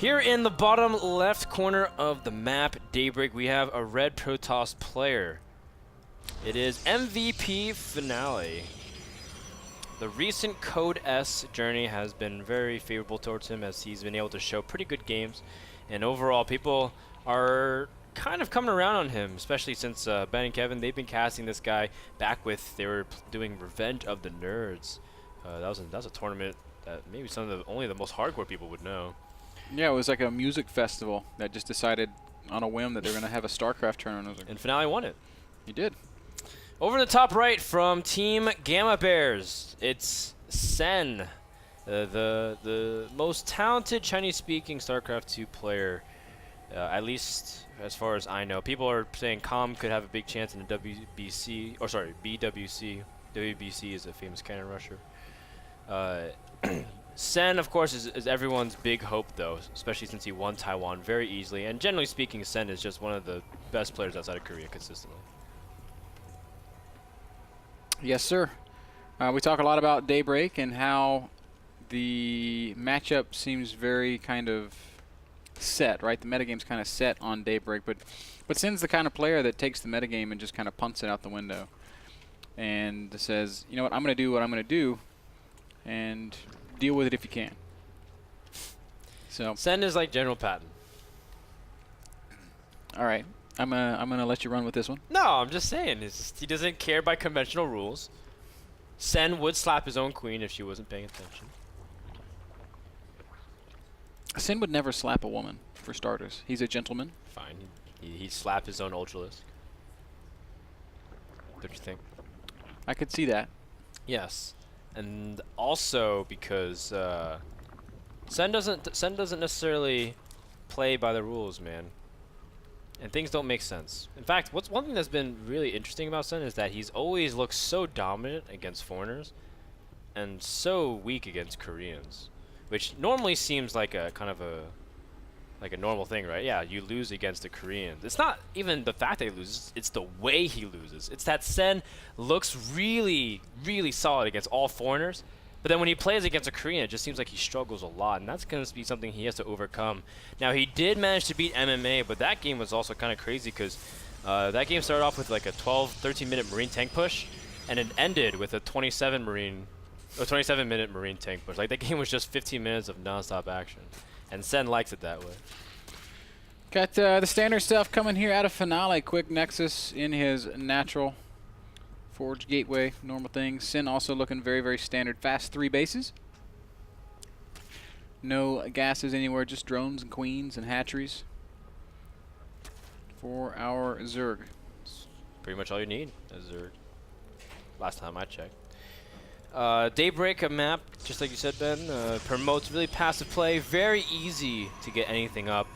Here in the bottom left corner of the map, Daybreak, we have a red Protoss player. It is MVP Finale. The recent Code S journey has been very favorable towards him as he's been able to show pretty good games. And overall, people are kind of coming around on him, especially since Ben and Kevin, they've been casting this guy back with, they were doing Revenge of the Nerds. That was a tournament that maybe only the most hardcore people would know. Yeah, it was like a music festival that just decided on a whim that they're going to have a Starcraft tournament. And Finale won it. He did. Over in the top right from Team Gamma Bears, it's Sen, the most talented Chinese-speaking StarCraft 2 player, at least as far as I know. People are saying Com could have a big chance in the WBC, or sorry, BWC. WBC is a famous cannon rusher. Sen, of course, is everyone's big hope, though, especially since he won Taiwan very easily. And generally speaking, Sen is just one of the best players outside of Korea consistently. Yes, sir. We talk a lot about Daybreak and how the matchup seems very kind of set, right? The metagame's kind of set on Daybreak, but Sen's the kind of player that takes the metagame and just kind of punts it out the window and says, you know what, I'm going to do what I'm going to do and deal with it if you can. So Sen is like General Patton. All right. I'm gonna let you run with this one. No, I'm just saying. It's just, he doesn't care by conventional rules. Sen would slap his own queen if she wasn't paying attention. Sen would never slap a woman, for starters. He's a gentleman. Fine. He'd slap his own Ultralisk. Don't you think? I could see that. Yes. And also because Sen doesn't necessarily play by the rules, man. And things don't make sense. In fact, one thing that's been really interesting about Sen is that he's always looked so dominant against foreigners and so weak against Koreans, which normally seems like a kind of a normal thing, right? Yeah, you lose against the Koreans. It's not even the fact that he loses, it's the way he loses. It's that Sen looks really, really solid against all foreigners, but then when he plays against a Korean, it just seems like he struggles a lot, and that's going to be something he has to overcome. Now, he did manage to beat MMA, but that game was also kind of crazy because that game started off with like a 13-minute Marine tank push, and it ended with a 27-minute Marine tank push. Like, that game was just 15 minutes of non-stop action, and Sen likes it that way. Got the standard stuff coming here out of Finale. Quick Nexus in his natural. Forge Gateway, normal things. Sen also looking very, very standard. Fast 3 bases. No gases anywhere, just drones and queens and hatcheries for our Zerg. It's pretty much all you need as Zerg. Last time I checked. Daybreak, a map, just like you said, Ben, promotes really passive play. Very easy to get anything up.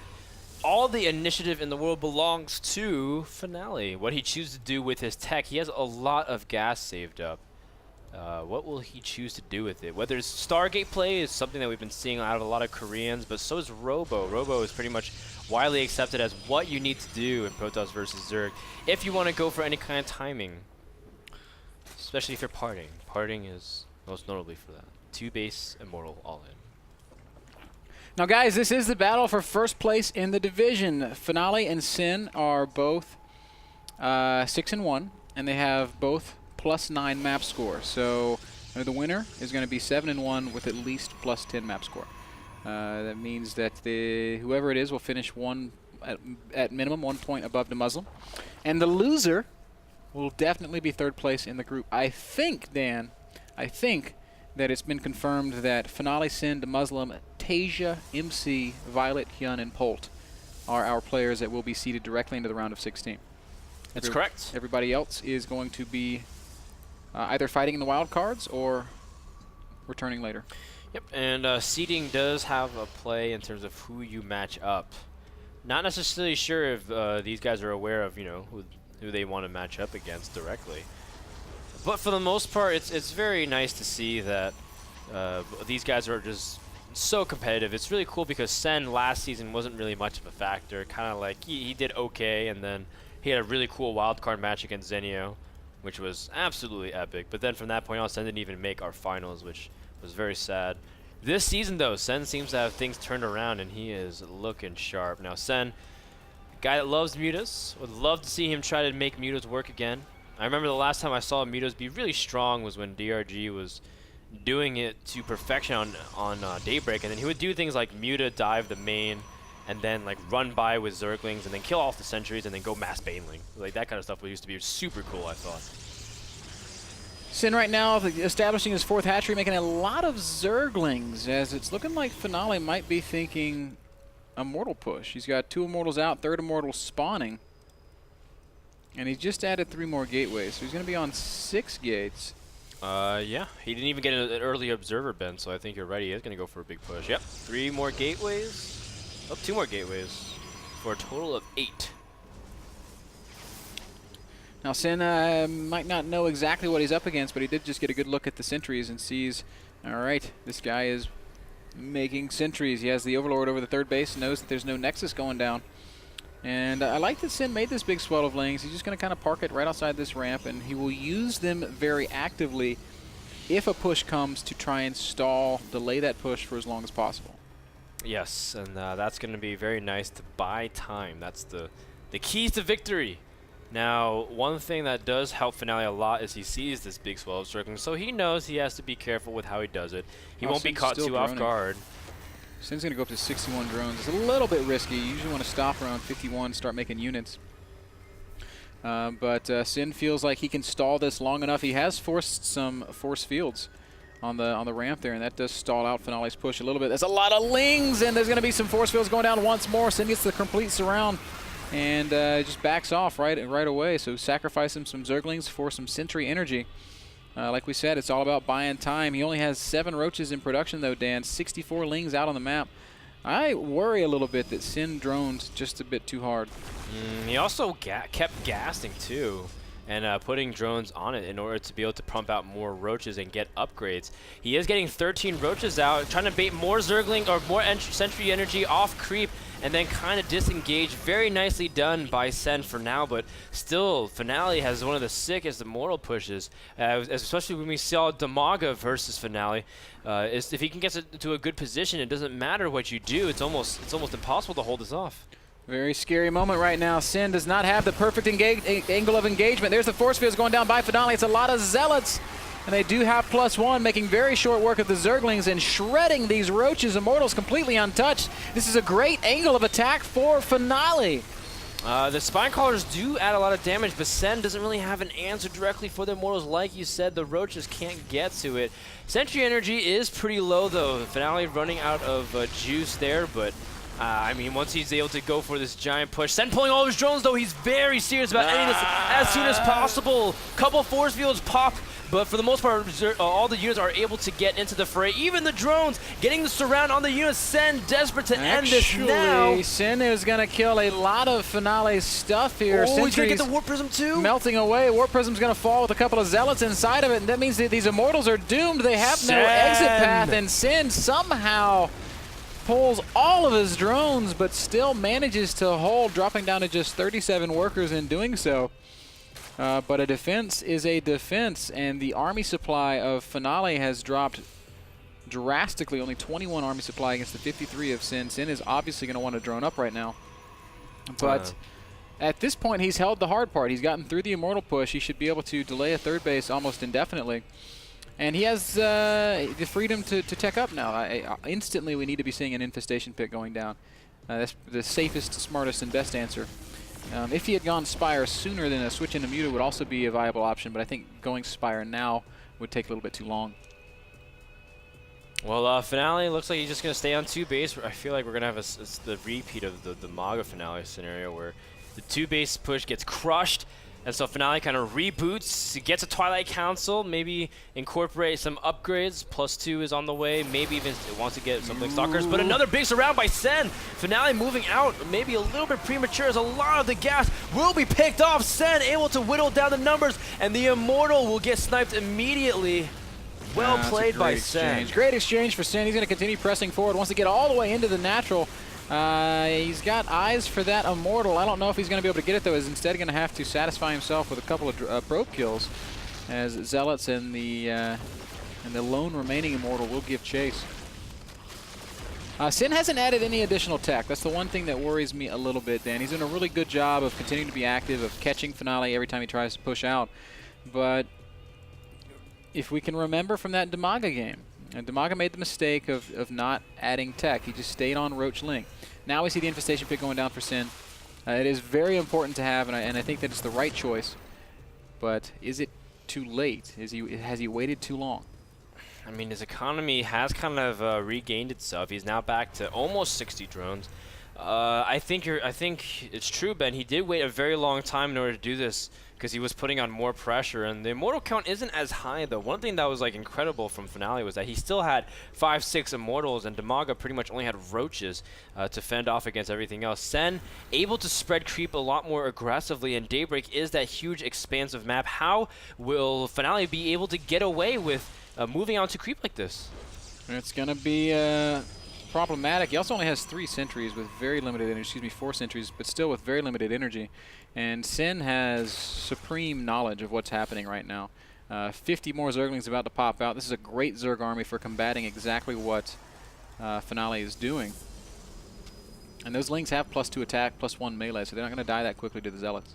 All the initiative in the world belongs to Finale. What he chooses to do with his tech, he has a lot of gas saved up. What will he choose to do with it? Whether it's Stargate play is something that we've been seeing out of a lot of Koreans, but so is Robo. Robo is pretty much widely accepted as what you need to do in Protoss versus Zerg if you want to go for any kind of timing, especially if you're parting. Parting is most notably for that. 2 base Immortal all in. Now, guys, this is the battle for first place in the division. Finale and Sen are both 6-1, and they have both +9 map score. So the winner is going to be 7-1 with at least +10 map score. That means that whoever it is will finish at minimum 1 point above the Muslim, and the loser will definitely be 3rd place in the group. I think, Dan, that it's been confirmed that Finale, Sen, the Muslim, Tasia, MC, Violet, Hyun, and Polt are our players that will be seeded directly into the round of 16. That's correct. Everybody else is going to be either fighting in the wild cards or returning later. Yep, and seeding does have a play in terms of who you match up. Not necessarily sure if these guys are aware of, you know, who they want to match up against directly. But for the most part, it's very nice to see that these guys are just so competitive. It's really cool because Sen last season wasn't really much of a factor. Kind of like he did okay, and then he had a really cool wildcard match against Zenio, which was absolutely epic. But then from that point on, Sen didn't even make our finals, which was very sad. This season, though, Sen seems to have things turned around, and he is looking sharp. Now, Sen, guy that loves mutas, would love to see him try to make mutas work again. I remember the last time I saw mutas be really strong was when DRG was doing it to perfection on Daybreak, and then he would do things like muta dive the main, and then like run by with Zerglings, and then kill off the sentries, and then go mass baneling. Like that kind of stuff used to be super cool, I thought. Sin right now establishing his 4th hatchery, making a lot of Zerglings, as it's looking like Finale might be thinking Immortal push. He's got 2 Immortals out, 3rd Immortal spawning. And he just added 3 more gateways, so he's going to be on 6 gates. Yeah, he didn't even get an early observer, Ben, so I think you're right, he is going to go for a big push. Yep, 3 more gateways. Oh, 2 more gateways for a total of 8. Now, Sin might not know exactly what he's up against, but he did just get a good look at the sentries and sees, all right, this guy is making sentries. He has the Overlord over the 3rd base and knows that there's no Nexus going down. And I like that Sin made this big swell of lanes. He's just going to kind of park it right outside this ramp, and he will use them very actively if a push comes to try and stall, delay that push for as long as possible. Yes, and that's going to be very nice to buy time. That's the keys to victory. Now, one thing that does help Finale a lot is he sees this big swell of circling, so he knows he has to be careful with how he does it. He won't be caught too off guard. Sin's going to go up to 61 drones. It's a little bit risky. You usually want to stop around 51, start making units. But Sin feels like he can stall this long enough. He has forced some force fields on the ramp there, and that does stall out Finale's push a little bit. There's a lot of lings, and there's going to be some force fields going down once more. Sin gets the complete surround and just backs off right away. So sacrifice him some Zerglings for some Sentry energy. Like we said, it's all about buying time. He only has 7 roaches in production, though, Dan. 64 lings out on the map. I worry a little bit that Sin drones just a bit too hard. He also kept gassing, too, and putting drones on it in order to be able to pump out more roaches and get upgrades. He is getting 13 roaches out, trying to bait more Zergling or more Sentry energy off creep, and then kind of disengage. Very nicely done by Sen for now, but still, Finale has one of the sickest Immortal pushes, especially when we saw Damaga versus Finale. If he can get to a good position, it doesn't matter what you do. It's almost impossible to hold this off. Very scary moment right now. Sin does not have the perfect angle of engagement. There's the force fields going down by Finale. It's a lot of Zealots. And they do have +1, making very short work of the Zerglings and shredding these roaches. Immortals completely untouched. This is a great angle of attack for Finale. The Spine Crawlers do add a lot of damage, but Sen doesn't really have an answer directly for the Immortals. Like you said, the roaches can't get to it. Sentry energy is pretty low, though. Finale running out of juice there, but I mean, once he's able to go for this giant push. Sen pulling all of his drones, though. He's very serious about ending this as soon as possible. Couple force fields pop. But for the most part, all the units are able to get into the fray. Even the drones getting the surround on the units. Sen desperate to end this now. Sen is going to kill a lot of Finale's stuff here. Oh, he's going to get the Warp Prism too? Melting away. Warp Prism's going to fall with a couple of Zealots inside of it. And that means that these Immortals are doomed. They have no exit path. And Sen somehow pulls all of his drones, but still manages to hold, dropping down to just 37 workers in doing so. But a defense is a defense, and the army supply of Finale has dropped drastically. Only 21 army supply against the 53 of Sin. Sin is obviously going to want to drone up right now. But at this point, he's held the hard part. He's gotten through the Immortal push. He should be able to delay a 3rd base almost indefinitely. And he has the freedom to tech up now. Instantly, we need to be seeing an Infestation Pit going down. That's the safest, smartest, and best answer. If he had gone Spire sooner, then a switch into Muta would also be a viable option, but I think going Spire now would take a little bit too long. Well, Finale looks like he's just going to stay on 2 base. I feel like we're going to have the repeat of the Maga Finale scenario where the 2 base push gets crushed, and so Finale kind of reboots, gets a Twilight Council, maybe incorporate some upgrades. +2 is on the way. Maybe even wants to get something like Stalkers. But another big surround by Sen. Finale moving out, maybe a little bit premature as a lot of the gas will be picked off. Sen able to whittle down the numbers, and the Immortal will get sniped immediately. Well played by Sen. Great exchange for Sen. He's going to continue pressing forward. Wants to get all the way into the natural. He's got eyes for that Immortal. I don't know if he's going to be able to get it, though. He's instead going to have to satisfy himself with a couple of probe kills, as Zealots and the lone remaining Immortal will give chase. Sin hasn't added any additional tech. That's the one thing that worries me a little bit, Dan. He's doing a really good job of continuing to be active, of catching Finale every time he tries to push out. But if we can remember from that Demaga game, and Demaga made the mistake of not adding tech. He just stayed on Roach Link. Now we see the Infestation pick going down for Sin. It is very important to have, and I think that it's the right choice. But is it too late? Has he waited too long? I mean, his economy has kind of regained itself. He's now back to almost 60 drones. I think it's true, Ben. He did wait a very long time in order to do this because he was putting on more pressure, and the immortal count isn't as high though. One thing that was like incredible from Finale was that he still had 5-6 immortals, and Demaga pretty much only had roaches to fend off against everything else. Sen able to spread creep a lot more aggressively, and Daybreak is that huge expansive map. How will Finale be able to get away with moving on to creep like this? It's going to be problematic. He also only has 3 sentries with very limited energy, excuse me, 4 sentries, but still with very limited energy. And Sin has supreme knowledge of what's happening right now. 50 more Zerglings about to pop out. This is a great Zerg army for combating exactly what Finale is doing. And those Lings have +2 attack, +1 melee, so they're not going to die that quickly to the Zealots.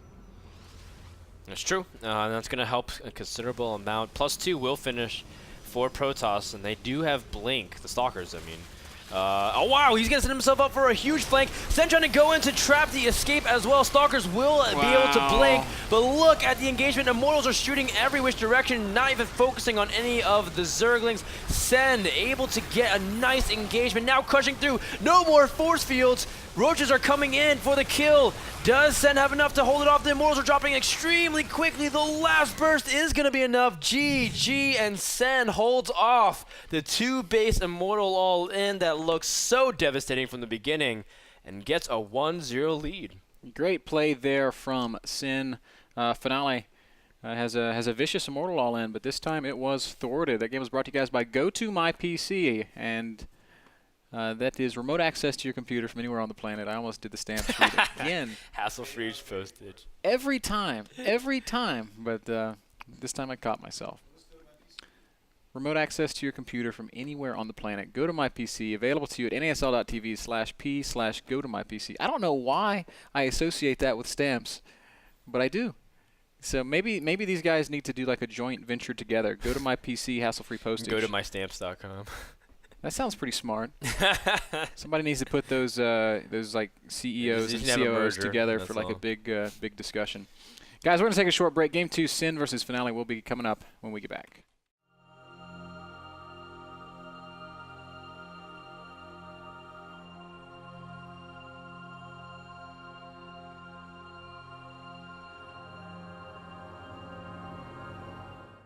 That's true. That's going to help a considerable amount. +2 will finish for Protoss, and they do have Blink, the Stalkers, I mean. Oh wow, he's gonna set himself up for a huge flank. Sen trying to go in to trap the escape as well. Stalkers will be able to blink, but look at the engagement. Immortals are shooting every which direction, not even focusing on any of the Zerglings. Sen able to get a nice engagement, now crushing through. No more force fields. Roaches are coming in for the kill. Does Sen have enough to hold it off? The Immortals are dropping extremely quickly. The last burst is going to be enough. GG, and Sen holds off the 2 base Immortal all-in that looks so devastating from the beginning and gets a 1-0 lead. Great play there from Sin. Finale has a vicious Immortal all-in, but this time it was thwarted. That game was brought to you guys by GoToMyPC, and that is remote access to your computer from anywhere on the planet. I almost did the stamps read again. Hassle-free postage. Every time. But this time I caught myself. Remote access to your computer from anywhere on the planet. Go to my PC, available to you at nasl.tv/p/go-to-my-PC. I don't know why I associate that with stamps, but I do. So maybe these guys need to do like a joint venture together. Go to my PC, hassle-free postage. Go to mystamps.com. That sounds pretty smart. Somebody needs to put those like CEOs and COOs together for like a big discussion. Guys, we're going to take a short break. Game 2, Sin versus Finale will be coming up when we get back.